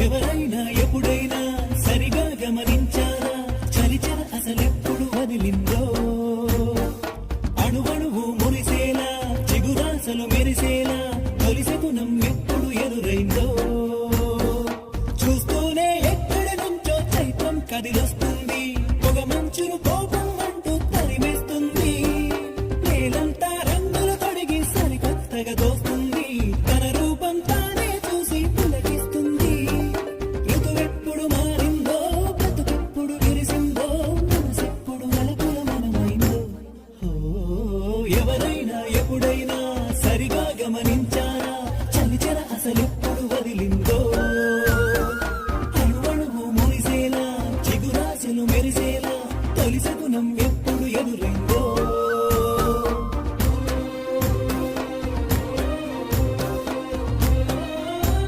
ఎవరైనా ఎప్పుడైనా సరిగా గమనించారా చలిచర అసలెప్పుడు వదిలిందో అణువణువు మురిసేలా చిగురాసలు మెరిసేలా తొలిసెగుణం ఎప్పుడు ఎదురైందో చూస్తూనే ఎక్కడి నుంచో చైత్రం కదిలొస్తుంది పొగ మంచును కోపం